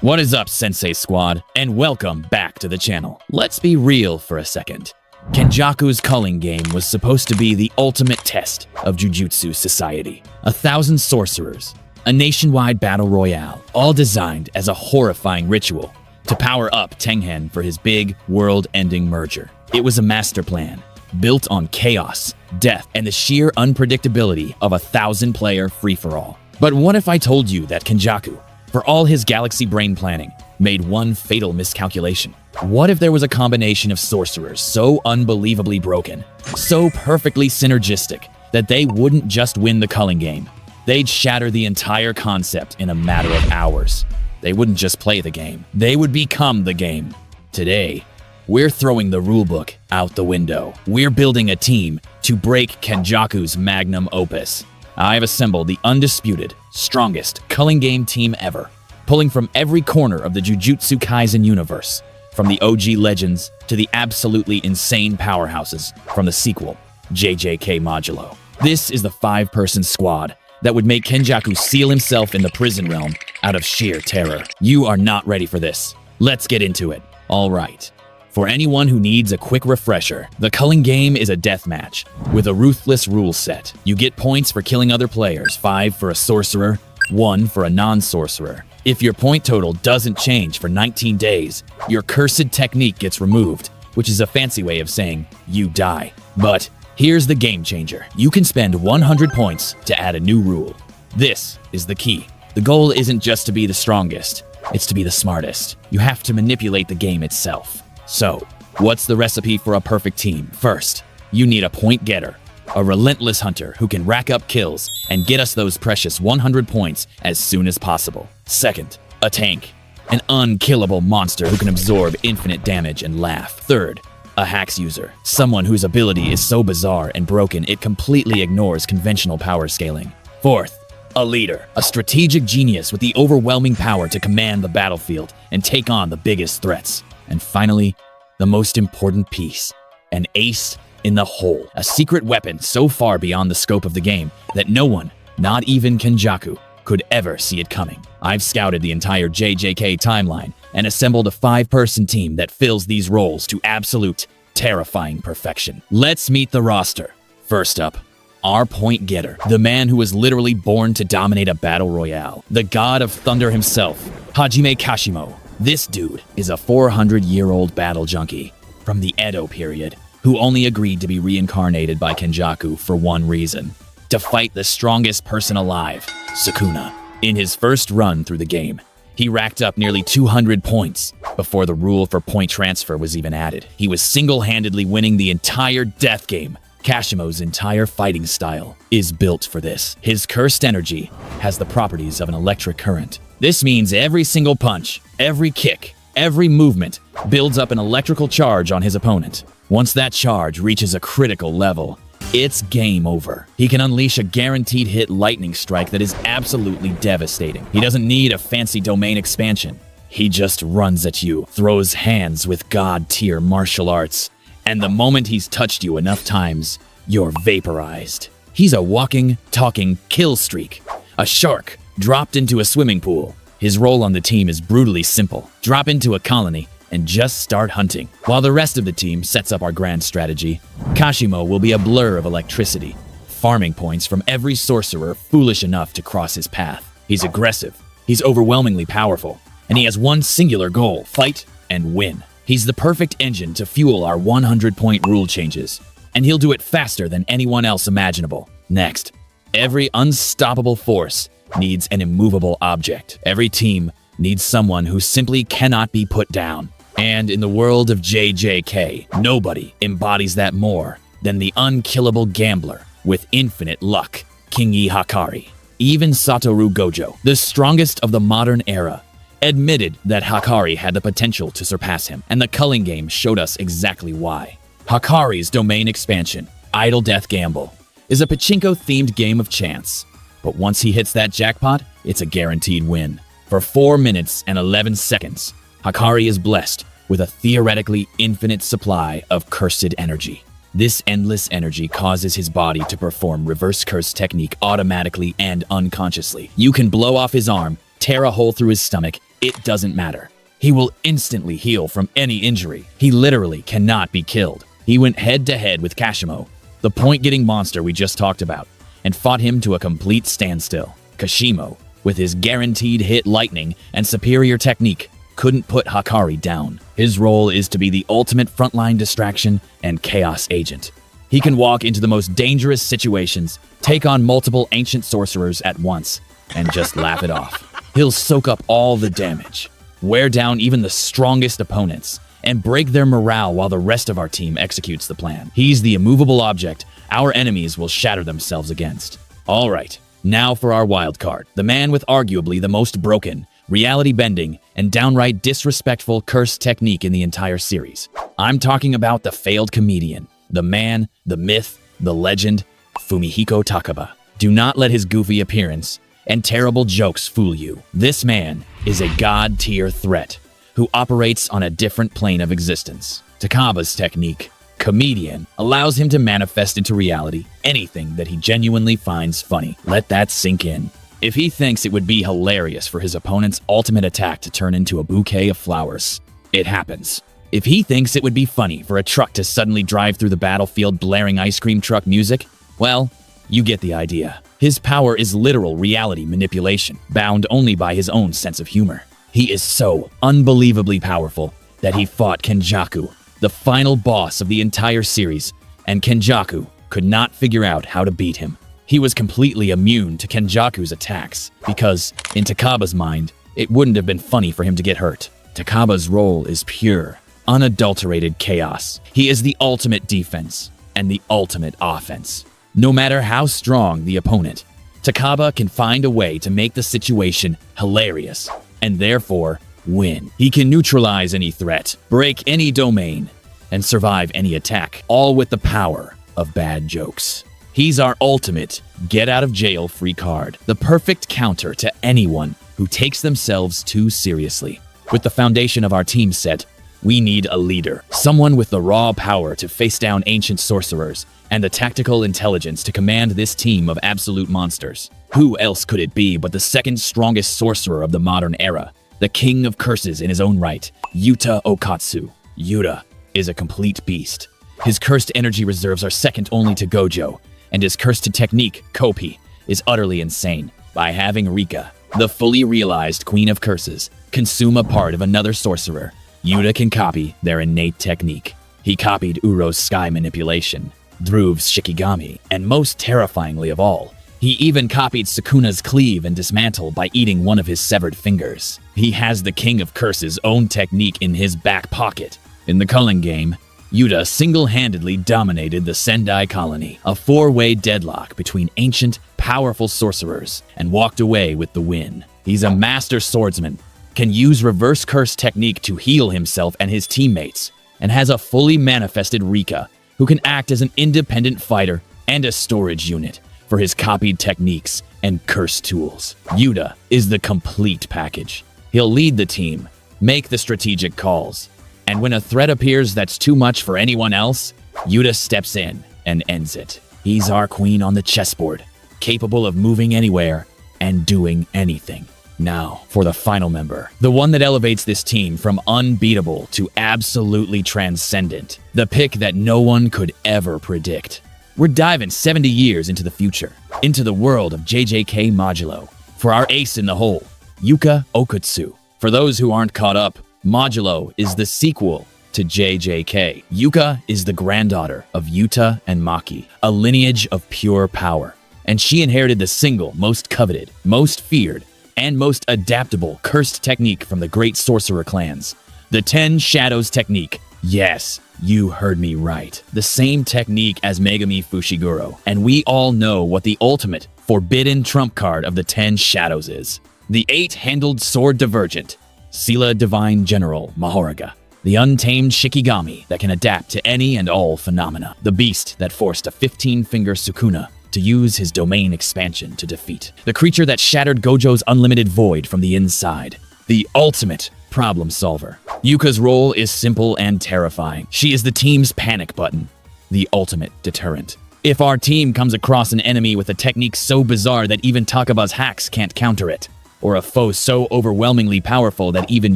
What is up, Sensei Squad, and welcome back to the channel. Let's be real for a second. Kenjaku's Culling game was supposed to be the ultimate test of Jujutsu society. 1,000 sorcerers, a nationwide battle royale, all designed as a horrifying ritual to power up Tengen for his big, world-ending merger. It was a master plan, built on chaos, death, and the sheer unpredictability of a 1,000-player free-for-all. But what if I told you that Kenjaku, for all his galaxy brain planning, made one fatal miscalculation? What if there was a combination of sorcerers so unbelievably broken, so perfectly synergistic, that they wouldn't just win the Culling game, they'd shatter the entire concept in a matter of hours? They wouldn't just play the game, they would become the game. Today, we're throwing the rulebook out the window. We're building a team to break Kenjaku's magnum opus. I've assembled the undisputed, strongest Culling game team ever, pulling from every corner of the Jujutsu Kaisen universe, from the OG legends to the absolutely insane powerhouses from the sequel, JJK Modulo. This is the 5-person squad that would make Kenjaku seal himself in the prison realm out of sheer terror. You are not ready for this. Let's get into it. All right. For anyone who needs a quick refresher, the Culling game is a deathmatch with a ruthless rule set. You get points for killing other players, 5 for a sorcerer, 1 for a non-sorcerer. If your point total doesn't change for 19 days, your cursed technique gets removed, which is a fancy way of saying you die. But here's the game changer. You can spend 100 points to add a new rule. This is the key. The goal isn't just to be the strongest, it's to be the smartest. You have to manipulate the game itself. So, what's the recipe for a perfect team? First, you need a point getter, a relentless hunter who can rack up kills and get us those precious 100 points as soon as possible. Second, a tank, an unkillable monster who can absorb infinite damage and laugh. Third, a hacks user, someone whose ability is so bizarre and broken it completely ignores conventional power scaling. Fourth, a leader, a strategic genius with the overwhelming power to command the battlefield and take on the biggest threats. And finally, the most important piece, an ace in the hole, a secret weapon so far beyond the scope of the game that no one, not even Kenjaku, could ever see it coming. I've scouted the entire JJK timeline and assembled a 5-person team that fills these roles to absolute, terrifying perfection. Let's meet the roster. First up, our point getter, the man who was literally born to dominate a battle royale, the god of thunder himself, Hajime Kashimo. This dude is a 400-year-old battle junkie from the Edo period who only agreed to be reincarnated by Kenjaku for one reason: to fight the strongest person alive, Sukuna. In his first run through the game, he racked up nearly 200 points before the rule for point transfer was even added. He was single-handedly winning the entire death game. Kashimo's entire fighting style is built for this. His cursed energy has the properties of an electric current. This means every single punch, every kick, every movement builds up an electrical charge on his opponent. Once that charge reaches a critical level, it's game over. He can unleash a guaranteed hit lightning strike that is absolutely devastating. He doesn't need a fancy domain expansion. He just runs at you, throws hands with god-tier martial arts, and the moment he's touched you enough times, you're vaporized. He's a walking, talking kill streak, a shark dropped into a swimming pool. His role on the team is brutally simple. Drop into a colony and just start hunting. While the rest of the team sets up our grand strategy, Kashimo will be a blur of electricity, farming points from every sorcerer foolish enough to cross his path. He's aggressive, he's overwhelmingly powerful, and he has one singular goal: fight and win. He's the perfect engine to fuel our 100-point rule changes, and he'll do it faster than anyone else imaginable. Next, every unstoppable force needs an immovable object. Every team needs someone who simply cannot be put down. And in the world of JJK, nobody embodies that more than the unkillable gambler with infinite luck, Kingi Hakari. Even Satoru Gojo, the strongest of the modern era, admitted that Hakari had the potential to surpass him, and the Culling game showed us exactly why. Hakari's domain expansion, Idle Death Gamble, is a pachinko-themed game of chance. But once he hits that jackpot, it's a guaranteed win. For 4 minutes and 11 seconds, Hakari is blessed with a theoretically infinite supply of cursed energy. This endless energy causes his body to perform reverse curse technique automatically and unconsciously. You can blow off his arm, tear a hole through his stomach, it doesn't matter. He will instantly heal from any injury. He literally cannot be killed. He went head-to-head with Kashimo, the point-getting monster we just talked about, and fought him to a complete standstill. Kashimo, with his guaranteed hit lightning and superior technique, couldn't put Hakari down. His role is to be the ultimate frontline distraction and chaos agent. He can walk into the most dangerous situations, take on multiple ancient sorcerers at once, and just laugh it off. He'll soak up all the damage, wear down even the strongest opponents, and break their morale while the rest of our team executes the plan. He's the immovable object our enemies will shatter themselves against. All right, now for our wild card, the man with arguably the most broken, reality-bending, and downright disrespectful curse technique in the entire series. I'm talking about the failed comedian, the man, the myth, the legend, Fumihiko Takaba. Do not let his goofy appearance and terrible jokes fool you. This man is a god-tier threat who operates on a different plane of existence. Takaba's technique, comedian, allows him to manifest into reality anything that he genuinely finds funny. Let that sink in. If he thinks it would be hilarious for his opponent's ultimate attack to turn into a bouquet of flowers, it happens. If he thinks it would be funny for a truck to suddenly drive through the battlefield blaring ice cream truck music, well, you get the idea. His power is literal reality manipulation, bound only by his own sense of humor. He is so unbelievably powerful that he fought Kenjaku, the final boss of the entire series, and Kenjaku could not figure out how to beat him. He was completely immune to Kenjaku's attacks, because, in Takaba's mind, it wouldn't have been funny for him to get hurt. Takaba's role is pure, unadulterated chaos. He is the ultimate defense and the ultimate offense. No matter how strong the opponent, Takaba can find a way to make the situation hilarious, and therefore win. He can neutralize any threat, break any domain, and survive any attack, all with the power of bad jokes. He's our ultimate get-out-of-jail-free card, the perfect counter to anyone who takes themselves too seriously. With the foundation of our team set, we need a leader, someone with the raw power to face down ancient sorcerers and the tactical intelligence to command this team of absolute monsters. Who else could it be but the second strongest sorcerer of the modern era, the king of curses in his own right, Yuta Okatsu. Yuta is a complete beast. His cursed energy reserves are second only to Gojo, and his cursed technique, Kopi, is utterly insane. By having Rika, the fully realized queen of curses, consume a part of another sorcerer, Yuta can copy their innate technique. He copied Uro's sky manipulation, Dhruv's shikigami, and most terrifyingly of all, he even copied Sukuna's cleave and dismantle by eating one of his severed fingers. He has the king of curses' own technique in his back pocket. In the Culling game, Yuta single-handedly dominated the Sendai colony, a four-way deadlock between ancient, powerful sorcerers, and walked away with the win. He's a master swordsman, can use reverse curse technique to heal himself and his teammates, and has a fully manifested Rika, who can act as an independent fighter and a storage unit for his copied techniques and curse tools. Yuta is the complete package. He'll lead the team, make the strategic calls, and when a threat appears that's too much for anyone else, Yuta steps in and ends it. He's our queen on the chessboard, capable of moving anywhere and doing anything. Now, for the final member, the one that elevates this team from unbeatable to absolutely transcendent, the pick that no one could ever predict. We're diving 70 years into the future, into the world of JJK Modulo. For our ace in the hole, Yuka Okatsu. For those who aren't caught up, Modulo is the sequel to JJK. Yuka is the granddaughter of Yuta and Maki, a lineage of pure power, and she inherited the single most coveted, most feared, and most adaptable cursed technique from the great sorcerer clans, the 10 Shadows technique. Yes, you heard me right. The same technique as Megami Fushiguro, and we all know what the ultimate forbidden trump card of the 10 Shadows is. The 8-handled sword divergent, Sila Divine General Mahoraga. The untamed Shikigami that can adapt to any and all phenomena. The beast that forced a 15-finger Sukuna to use his domain expansion to defeat. The creature that shattered Gojo's unlimited void from the inside. The ultimate problem solver. Yuka's role is simple and terrifying. She is the team's panic button, the ultimate deterrent. If our team comes across an enemy with a technique so bizarre that even Takaba's hacks can't counter it, or a foe so overwhelmingly powerful that even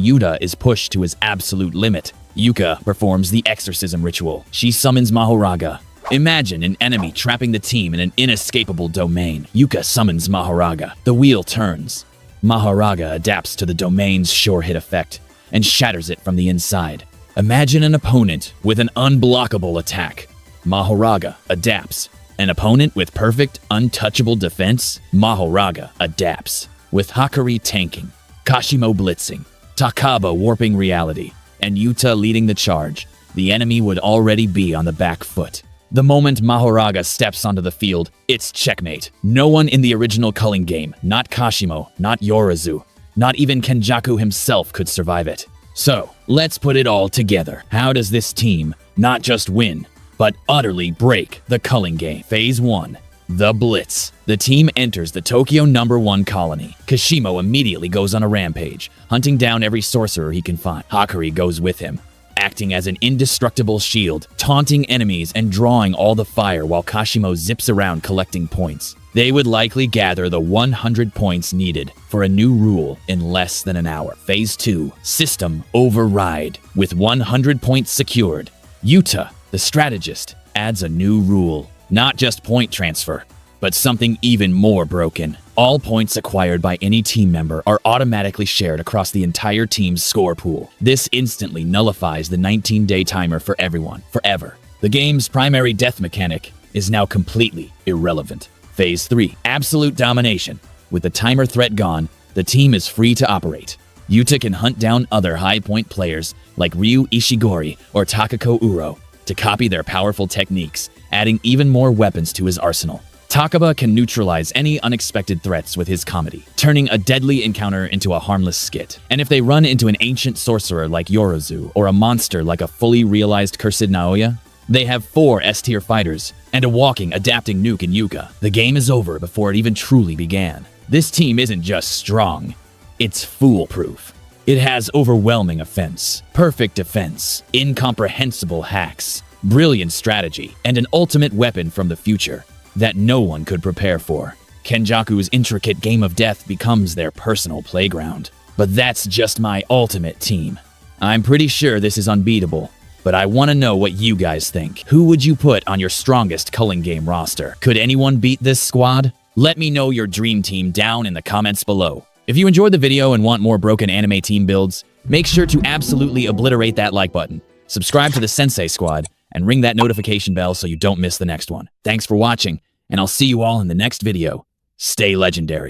Yuta is pushed to his absolute limit. Yuka performs the exorcism ritual. She summons Mahoraga. Imagine an enemy trapping the team in an inescapable domain. Yuka summons Mahoraga. The wheel turns. Mahoraga adapts to the domain's sure hit effect and shatters it from the inside. Imagine an opponent with an unblockable attack. Mahoraga adapts. An opponent with perfect, untouchable defense? Mahoraga adapts. With Hakari tanking, Kashimo blitzing, Takaba warping reality, and Yuta leading the charge, the enemy would already be on the back foot. The moment Mahoraga steps onto the field, it's checkmate. No one in the original Culling game, not Kashimo, not Yorozu, not even Kenjaku himself could survive it. So, let's put it all together. How does this team not just win, but utterly break the Culling game? Phase 1. The Blitz. The team enters the Tokyo #1 colony. Kashimo immediately goes on a rampage, hunting down every sorcerer he can find. Hakari goes with him, acting as an indestructible shield, taunting enemies and drawing all the fire while Kashimo zips around collecting points. They would likely gather the 100 points needed for a new rule in less than an hour. Phase 2. System Override. With 100 points secured, Yuta, the strategist, adds a new rule. Not just point transfer, but something even more broken. All points acquired by any team member are automatically shared across the entire team's score pool. This instantly nullifies the 19-day timer for everyone, forever. The game's primary death mechanic is now completely irrelevant. Phase 3. Absolute Domination. With the timer threat gone, the team is free to operate. Yuta can hunt down other high-point players like Ryu Ishigori or Takako Uro to copy their powerful techniques, adding even more weapons to his arsenal. Takaba can neutralize any unexpected threats with his comedy, turning a deadly encounter into a harmless skit. And if they run into an ancient sorcerer like Yorozu or a monster like a fully realized Cursed Naoya, they have 4 S-tier fighters and a walking, adapting nuke in Yuka. The game is over before it even truly began. This team isn't just strong, it's foolproof. It has overwhelming offense, perfect defense, incomprehensible hacks, brilliant strategy, and an ultimate weapon from the future that no one could prepare for. Kenjaku's intricate game of death becomes their personal playground. But that's just my ultimate team. I'm pretty sure this is unbeatable, but I want to know what you guys think. Who would you put on your strongest Culling game roster? Could anyone beat this squad? Let me know your dream team down in the comments below. If you enjoyed the video and want more broken anime team builds, make sure to absolutely obliterate that like button, subscribe to the Sensei Squad, and ring that notification bell so you don't miss the next one. Thanks for watching, and I'll see you all in the next video. Stay legendary.